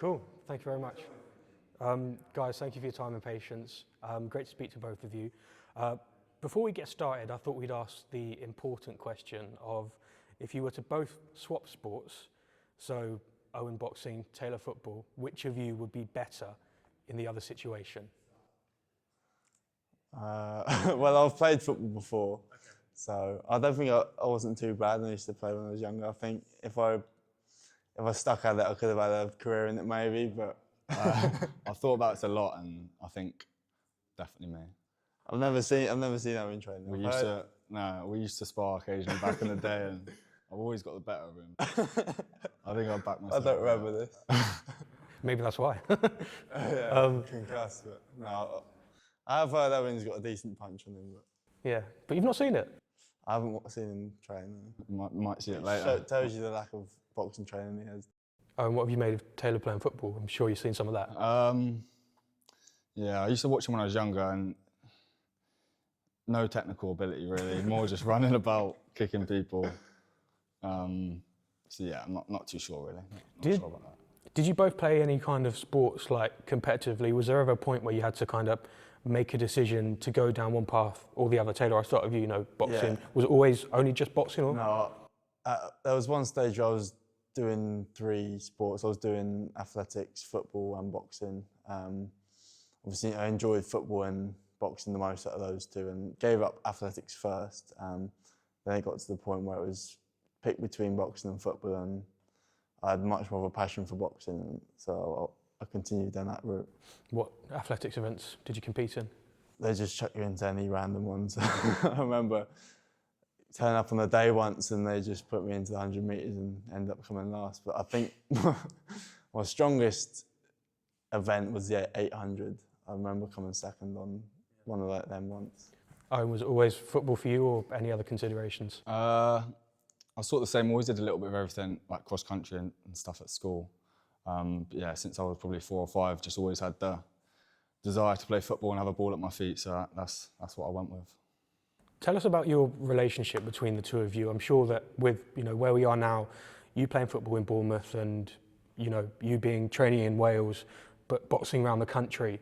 Cool. Thank you very much. Guys, thank you for your time and patience. Great to speak to both of you. Before we get started, I thought we'd ask the important question of if you were to both swap sports, so Owen boxing, Taylor football, which of you would be better in the other situation? Well, I've played football before, so I don't think I wasn't too bad. I used to play when I was younger. I think if I stuck at it, I could have had a career in it maybe, but I've thought about this a lot, and I think definitely me. I've never seen Owen train. We used to spar occasionally back in the day, and I've always got the better of him. I think I'd back myself. I don't remember this. Maybe that's why. Concussed, but no. I have heard Owen's got a decent punch on him, but Yeah, but you've not seen it? I haven't seen him train. Might see it later. Tells you the lack of boxing training he has. And what have you made of Taylor playing football? I'm sure you've seen some of that. Yeah, I used to watch him when I was younger, and no technical ability really, more just running about, kicking people. So yeah, I'm not too sure really. Not sure about that. Did you both play any kind of sports like competitively? Was there ever a point where you had to kind of make a decision to go down one path or the other? Taylor, I start with you, boxing. Yeah. Was it always only just boxing? Or? No, there was one stage where I was doing 3 sports. I was doing athletics, football and boxing. Obviously I enjoyed football and boxing the most out of those 2 and gave up athletics first. Then it got to the point where it was picked between boxing and football, and I had much more of a passion for boxing, so I continued down that route. What athletics events did you compete in? They just chuck you into any random ones. I remember turning up on the day once and they just put me into the 100 metres and ended up coming last. But I think my strongest event was the 800. I remember coming second on one of them once. Oh, was it always football for you or any other considerations? I was sort of the same, always did a little bit of everything, like cross country and stuff at school. But yeah, since I was probably 4 or 5, just always had the desire to play football and have a ball at my feet, so that's what I went with. Tell us about your relationship between the 2 of you. I'm sure that with where we are now, you playing football in Bournemouth and you being training in Wales, but boxing around the country.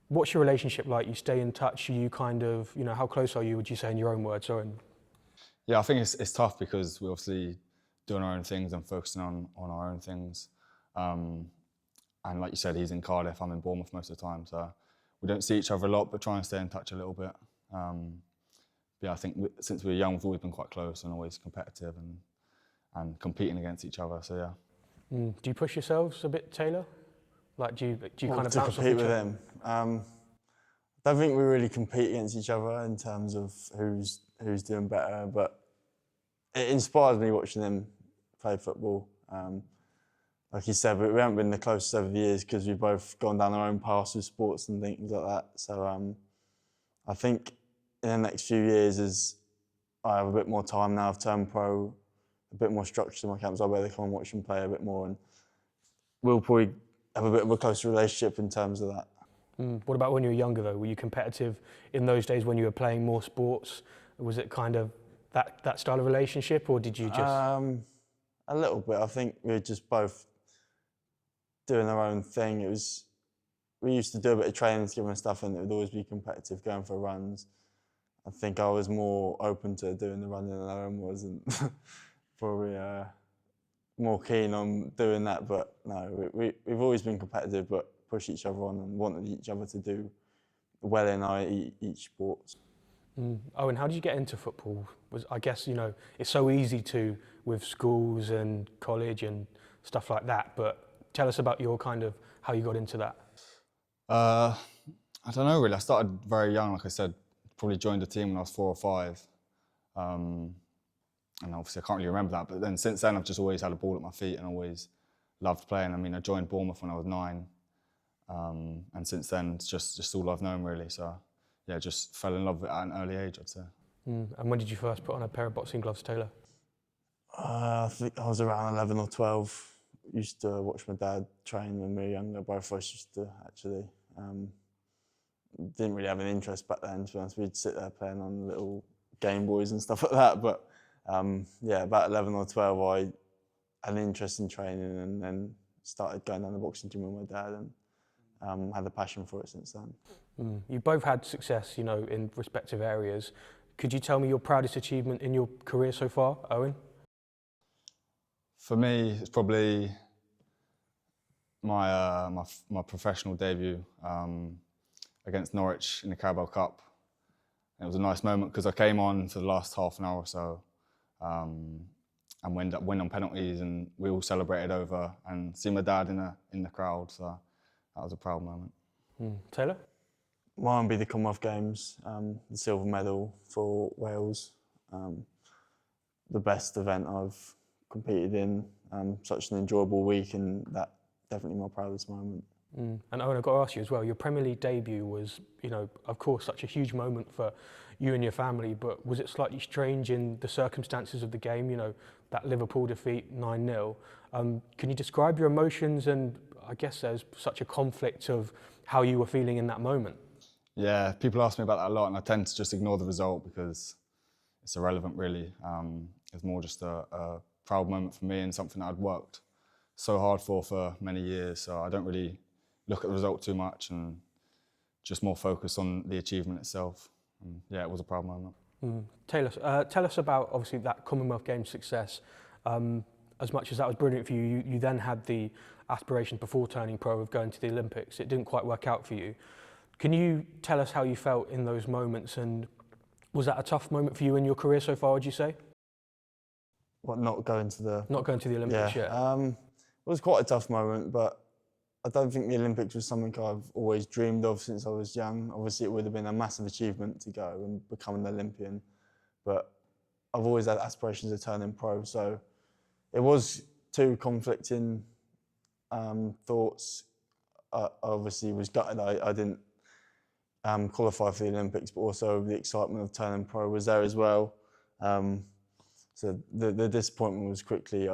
What's your relationship like? You stay in touch? You kind of, how close are you, would you say, in your own words? Yeah, I think it's tough because we're obviously doing our own things and focusing on our own things. And like you said, he's in Cardiff, I'm in Bournemouth most of the time, so we don't see each other a lot, but try and stay in touch a little bit. Yeah, I think since we were young, we've always been quite close and always competitive and competing against each other, so yeah. Do you push yourselves a bit, Taylor? Like, do you kind of bounce off compete each with other? them? I don't think we really compete against each other in terms of who's doing better, but it inspires me watching them play football. Like you said, we haven't been the closest over the years because we've both gone down our own paths with sports and things like that. So I think in the next few years, as I have a bit more time now, I've turned pro, a bit more structure in my camps, I'll be able to come and watch them play a bit more, and we'll probably have a bit of a closer relationship in terms of that. What about when you were younger though? Were you competitive in those days when you were playing more sports? Was it kind of that style of relationship, or did you just... A little bit. I think we were just both doing our own thing. We used to do a bit of training together and stuff, and it would always be competitive, going for runs. I think I was more open to doing the running than Owen was, and probably more keen on doing that. But no, we've always been competitive, but push each other on and wanted each other to do well in each sport. Owen, how did you get into football? I guess, it's so easy to with schools and college and stuff like that, but tell us about your kind of, how you got into that. I don't know really, I started very young, like I said, probably joined the team when I was 4 or 5. And obviously I can't really remember that, but then since then I've just always had a ball at my feet and always loved playing. I mean, I joined Bournemouth when I was 9, and since then it's just all I've known really, so yeah, just fell in love with it at an early age, I'd say. And when did you first put on a pair of boxing gloves, Taylor? I think I was around 11 or 12. Used to watch my dad train when we were younger. Both of us used to, actually. Didn't really have an interest back then, to be honest. We'd sit there playing on little Game Boys and stuff like that. But yeah, about 11 or 12, I had an interest in training, and then started going down the boxing gym with my dad and had a passion for it since then. You both had success, you know, in respective areas. Could you tell me your proudest achievement in your career so far, Owen? For me, it's probably my professional debut against Norwich in the Carabao Cup. It was a nice moment because I came on for the last half an hour or so and we ended up winning on penalties, and we all celebrated over and see my dad in the crowd. So that was a proud moment. Taylor? Mine would be the Commonwealth Games, the silver medal for Wales. The best event I've competed in, such an enjoyable week, and that definitely my proudest moment. And Owen, I've got to ask you as well, your Premier League debut was, you know, of course, such a huge moment for you and your family, but was it slightly strange in the circumstances of the game, you know, that Liverpool defeat 9-0? Can you describe your emotions, and I guess there's such a conflict of how you were feeling in that moment? Yeah, people ask me about that a lot, and I tend to just ignore the result because it's irrelevant, really. It's more just a proud moment for me and something that I'd worked so hard for many years. So I don't really look at the result too much and just more focus on the achievement itself. And yeah, it was a proud moment. Taylor, tell us about, obviously, that Commonwealth Games success. As much as that was brilliant for you, you then had the aspiration before turning pro of going to the Olympics. It didn't quite work out for you. Can you tell us how you felt in those moments, and was that a tough moment for you in your career so far, would you say? What, not going to the Olympics yet? It was quite a tough moment, but I don't think the Olympics was something I've always dreamed of since I was young. Obviously, it would have been a massive achievement to go and become an Olympian, but I've always had aspirations of turning pro, so it was two conflicting thoughts. I obviously was gutted I didn't qualify for the Olympics, but also the excitement of turning pro was there as well. So the disappointment was quickly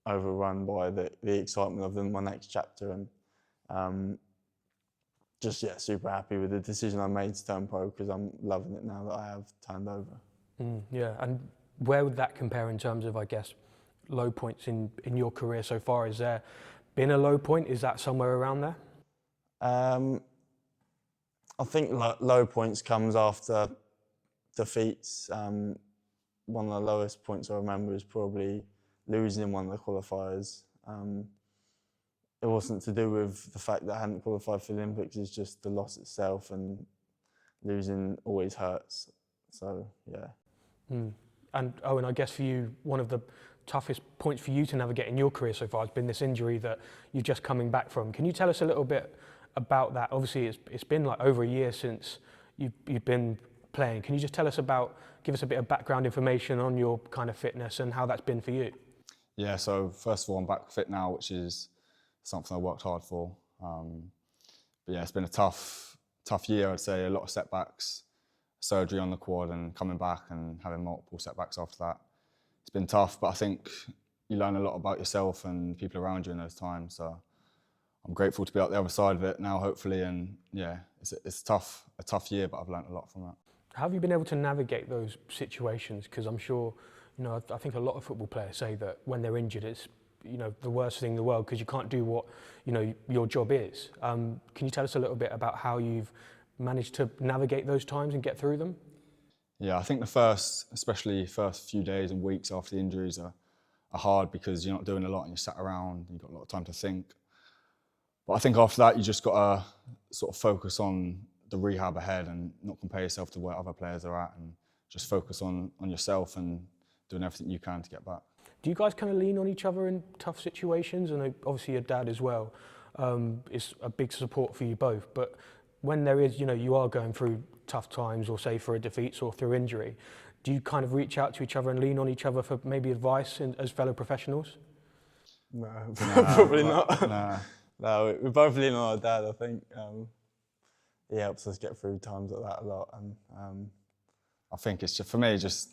overrun by the excitement of my next chapter, and super happy with the decision I made to turn pro, because I'm loving it now that I have turned over. Yeah, and where would that compare in terms of, I guess, low points in your career so far? Has there been a low point? Is that somewhere around there? I think low points comes after defeats. One of the lowest points I remember is probably losing in one of the qualifiers. It wasn't to do with the fact that I hadn't qualified for the Olympics, it's just the loss itself, and losing always hurts. So, yeah. And Owen, I guess for you, one of the toughest points for you to navigate in your career so far has been this injury that you're just coming back from. Can you tell us a little bit about that? Obviously, it's been like over a year since you've been playing. Can you just tell us give us a bit of background information on your kind of fitness and how that's been for you? Yeah, so first of all, I'm back fit now, which is something I worked hard for. But yeah, it's been a tough year, I'd say. A lot of setbacks, surgery on the quad, and coming back and having multiple setbacks after that. It's been tough, but I think you learn a lot about yourself and people around you in those times. So I'm grateful to be out the other side of it now, hopefully. And yeah, it's a tough year, but I've learned a lot from that. How have you been able to navigate those situations? Because I'm sure, you know, I think a lot of football players say that when they're injured, it's, you know, the worst thing in the world because you can't do what, you know, your job is. Can you tell us a little bit about how you've managed to navigate those times and get through them? Yeah, I think especially first few days and weeks after the injuries are hard because you're not doing a lot and you're sat around and you've got a lot of time to think. But I think after that, you just got to sort of focus on the rehab ahead and not compare yourself to where other players are at, and just focus on yourself and doing everything you can to get back. Do you guys kind of lean on each other in tough situations? And obviously your dad as well is a big support for you both. But when there is, you know, you are going through tough times, or say for a defeat or through injury, do you kind of reach out to each other and lean on each other for maybe advice as fellow professionals? No, probably not. Nah. No, we both lean on our dad, I think. He helps us get through times like that a lot. And I think it's just, for me, just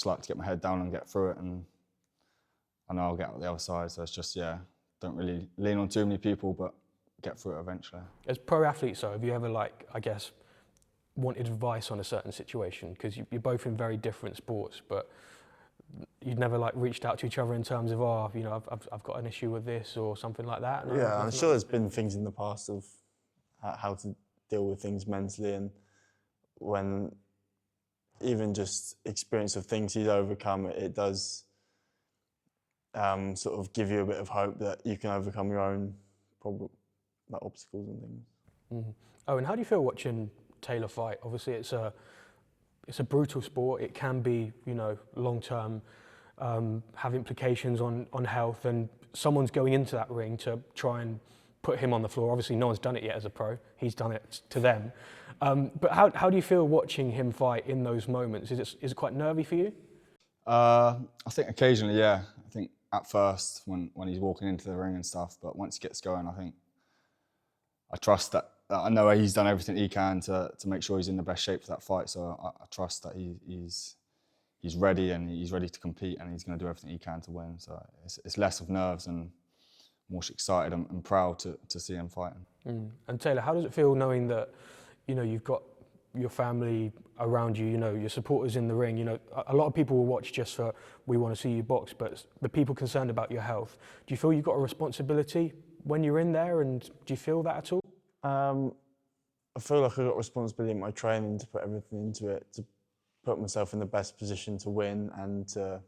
like to get my head down and get through it, and I know I'll get out the other side. So it's just, yeah, don't really lean on too many people, but get through it eventually. As pro athletes, though, have you ever, like, I guess, wanted advice on a certain situation? Because you're both in very different sports, but you'd never like reached out to each other in terms of, oh, you know, I've got an issue with this or something like that? No, Yeah, I'm nothing sure like there's been things in the past of how to deal with things mentally, and when even just experience of things he's overcome, it does sort of give you a bit of hope that you can overcome your own like obstacles and things. Mm-hmm. Oh, and how do you feel watching Taylor fight? Obviously, it's a brutal sport. It can be, you know, long term, have implications on health, and someone's going into that ring to try and put him on the floor. Obviously, no one's done it yet as a pro. He's done it to them. But how do you feel watching him fight in those moments? Is it quite nervy for you? I think occasionally, yeah. I think at first when he's walking into the ring and stuff, but once he gets going, I trust that I know he's done everything he can to make sure he's in the best shape for that fight. So I trust that he's ready, and he's ready to compete, and he's going to do everything he can to win. So it's less of nerves and more excited and proud to see him fighting. Mm. And Taylor, how does it feel knowing that, you know, you've got your family around you, you know, your supporters in the ring? You know, a lot of people will watch just for, we want to see you box, but the people concerned about your health. Do you feel you've got a responsibility when you're in there, and do you feel that at all? I feel like I've got responsibility in my training to put everything into it, to put myself in the best position to win and to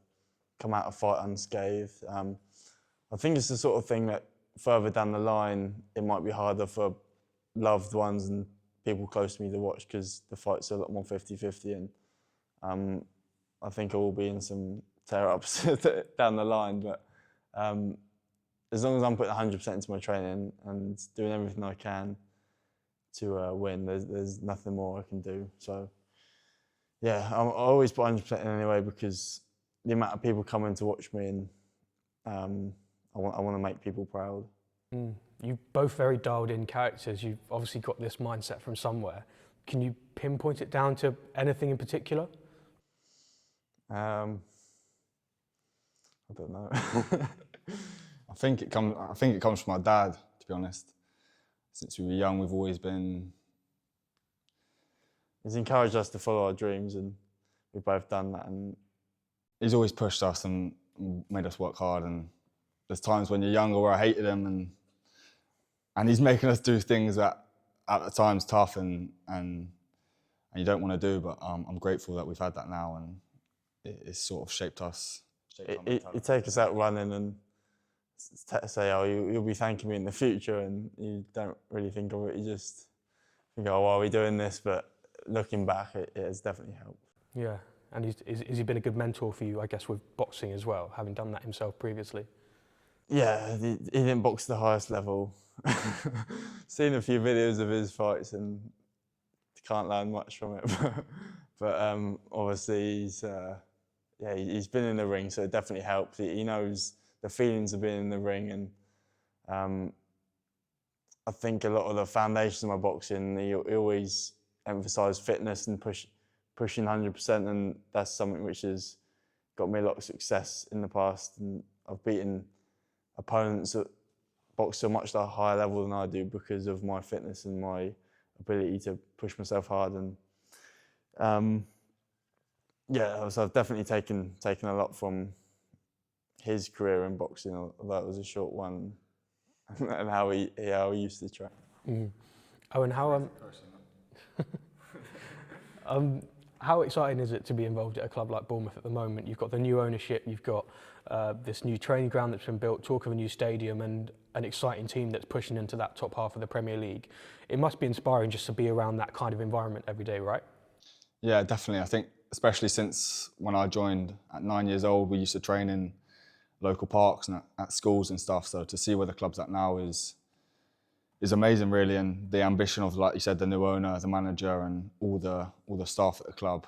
come out of fight unscathed. I think it's the sort of thing that further down the line, it might be harder for loved ones and people close to me to watch, because the fight's a lot more 50-50, and I think I will be in some tear-ups down the line, but as long as I'm putting 100% into my training and doing everything I can to win, there's nothing more I can do. So yeah, I always put 100% in anyway, because the amount of people coming to watch me, and I want to make people proud. Mm. You're both very dialed in characters. You've obviously got this mindset from somewhere. Can you pinpoint it down to anything in particular? I don't know. I think it comes from my dad, to be honest. Since we were young, we've always been. He's encouraged us to follow our dreams, and we've both done that. And he's always pushed us and made us work hard. And there's times when you're younger where I hated him, and he's making us do things that at the time's tough and you don't want to do. But I'm grateful that we've had that now, and it's sort of shaped us. You take us out running and say, oh, you'll be thanking me in the future, and you don't really think of it. You just think, oh, why are we doing this? But looking back, it has definitely helped. Yeah, and has he been a good mentor for you, I guess, with boxing as well, having done that himself previously? Yeah, he didn't box to the highest level. Seen a few videos of his fights and can't learn much from it. But obviously he's been in the ring, so it definitely helps. He knows the feelings of being in the ring, and I think a lot of the foundations of my boxing, he always emphasised fitness and pushing 100%, and that's something which has got me a lot of success in the past. And I've beaten opponents that box to a much higher level than I do because of my fitness and my ability to push myself hard. And yeah, so I've definitely taken a lot from his career in boxing, although it was a short one, and how he used to train. Mm. Oh, and how exciting is it to be involved at a club like Bournemouth at the moment? You've got the new ownership, you've got this new training ground that's been built, talk of a new stadium, and an exciting team that's pushing into that top half of the Premier League. It must be inspiring just to be around that kind of environment every day, right? Yeah, definitely. I think especially since when I joined at 9 years old, we used to train in local parks and at schools and stuff. So to see where the club's at now is amazing, really. And the ambition of, like you said, the new owner, the manager, and all the staff at the club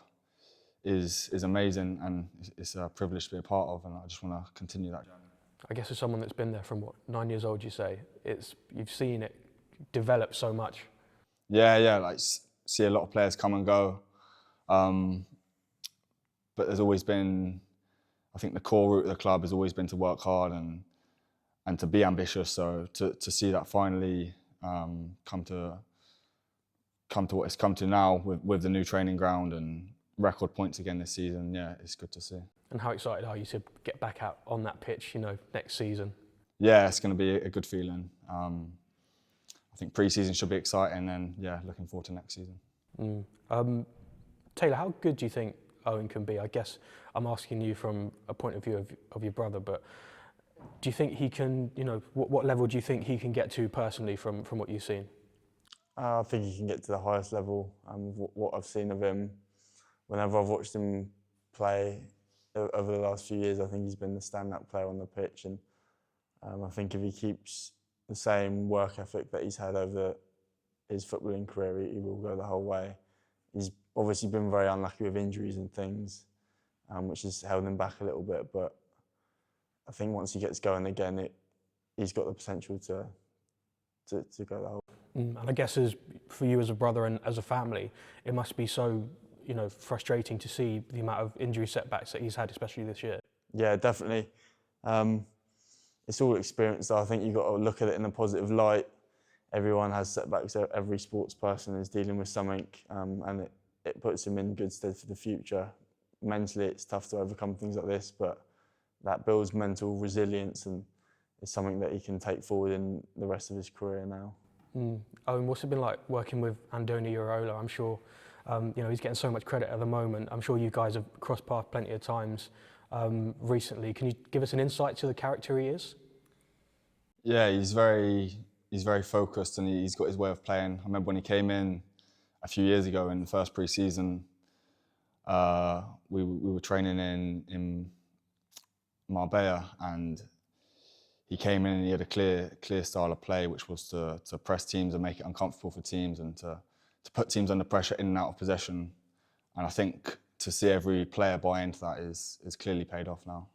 is amazing, and it's a privilege to be a part of. And I just want to continue that journey. I guess as someone that's been there from 9 years old, you say, you've seen it develop so much. Yeah, like see a lot of players come and go. But there's always been, I think the core root of the club has always been to work hard and to be ambitious. So to see that finally come to what it's come to now with the new training ground and record points again this season, yeah, it's good to see. And how excited are you to get back out on that pitch, next season? Yeah, it's going to be a good feeling. I think pre-season should be exciting, and yeah, looking forward to next season. Taylor, how good do you think Owen can be? I guess I'm asking you from a point of view of your brother, but do you think he can, what level do you think he can get to personally from what you've seen? I think he can get to the highest level. What I've seen of him, whenever I've watched him play over the last few years, I think he's been the stand-up player on the pitch, and I think if he keeps the same work ethic that he's had over his footballing career, he will go the whole way. He's obviously been very unlucky with injuries and things, which has held him back a little bit, but I think once he gets going again, he's got the potential to go the whole way. And I guess for you as a brother and as a family, it must be so frustrating to see the amount of injury setbacks that he's had, especially this year. Yeah, definitely. It's all experience, though. I think you've got to look at it in a positive light. Everyone has setbacks. Every sports person is dealing with something, and it puts him in good stead for the future. Mentally, it's tough to overcome things like this, but that builds mental resilience, and is something that he can take forward in the rest of his career now. Owen, what's it been like working with Andoni Iraola? I'm sure he's getting so much credit at the moment. I'm sure you guys have crossed paths plenty of times recently. Can you give us an insight to the character he is? Yeah, he's very focused, and he's got his way of playing. I remember when he came in a few years ago in the first pre-season, we were training in Marbella, and he came in and he had a clear style of play, which was to press teams and make it uncomfortable for teams, and to put teams under pressure in and out of possession. And I think to see every player buy into that is clearly paid off now.